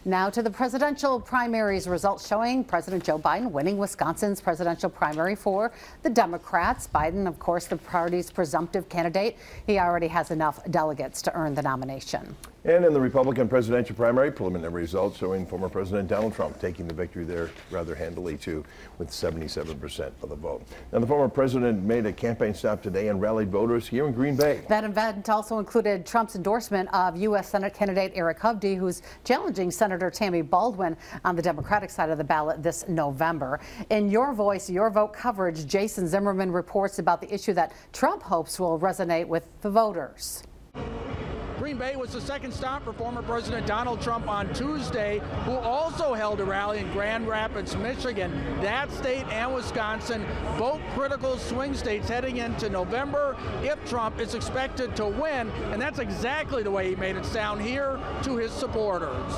Now to the presidential primaries results showing President Joe Biden winning Wisconsin's presidential primary for the Democrats. Biden, of course, the party's presumptive candidate. He already has enough delegates to earn the nomination. And in the Republican presidential primary, preliminary results showing former President Donald Trump taking the victory there rather handily, too, with 77% of the vote. Now, the former president made a campaign stop today and rallied voters here in Green Bay. That event also included Trump's endorsement of U.S. Senate candidate Eric Hovde, who's challenging Senator Tammy Baldwin on the Democratic side of the ballot this November. In Your Voice, Your Vote coverage, Jason Zimmerman reports about the issue that Trump hopes will resonate with the voters. Green Bay was the second stop for former President Donald Trump on Tuesday, who also held a rally in Grand Rapids, Michigan. That state and Wisconsin, both critical swing states heading into November if Trump is expected to win. And that's exactly the way he made it sound here to his supporters.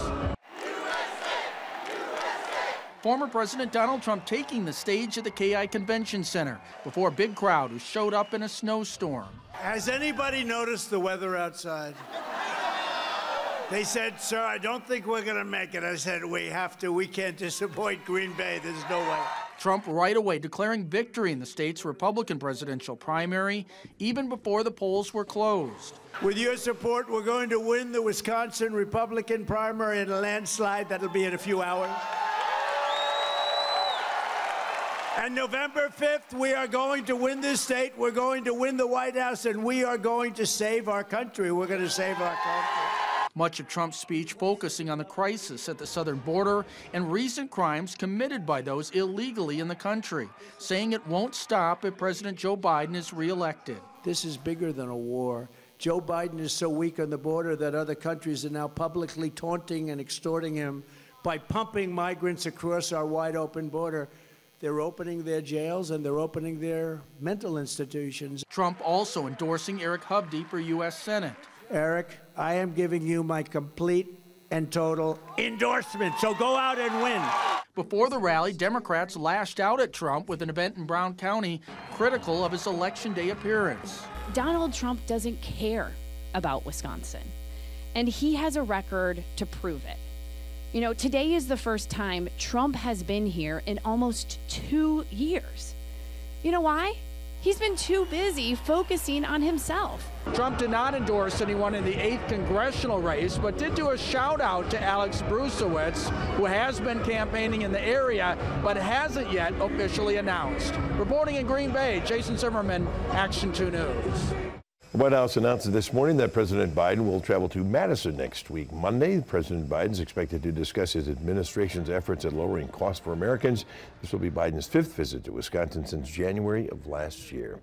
Former President Donald Trump taking the stage at the KI Convention Center before a big crowd who showed up in a snowstorm. Has anybody noticed the weather outside? They said, sir, I don't think we're going to make it. I said, we have to. We can't disappoint Green Bay. There's no way. Trump right away declaring victory in the state's Republican presidential primary, even before the polls were closed. With your support, we're going to win the Wisconsin Republican primary in a landslide. That'll be in a few hours. And November 5th, we are going to win this state. We're going to win the White House, and we are going to save our country. We're going to save our country. Much of Trump's speech focusing on the crisis at the southern border and recent crimes committed by those illegally in the country, saying it won't stop if President Joe Biden is reelected. This is bigger than a war. Joe Biden is so weak on the border that other countries are now publicly taunting and extorting him by pumping migrants across our wide open border. They're opening their jails and they're opening their mental institutions. Trump also endorsing Eric Hovde for U.S. Senate. Eric, I am giving you my complete and total endorsement, so go out and win. Before the rally, Democrats lashed out at Trump with an event in Brown County critical of his Election Day appearance. Donald Trump doesn't care about Wisconsin, and he has a record to prove it. You know, today is the first time Trump has been here in almost 2 years. You know why? He's been too busy focusing on himself. Trump did not endorse anyone in the 8th congressional race, but did do a shout out to Alex Brusewitz, who has been campaigning in the area, but hasn't yet officially announced. Reporting in Green Bay, Jason Zimmerman, Action 2 News. The White House announced this morning that President Biden will travel to Madison next week. Monday, President Biden is expected to discuss his administration's efforts at lowering costs for Americans. This will be Biden's 5th visit to Wisconsin since January of last year.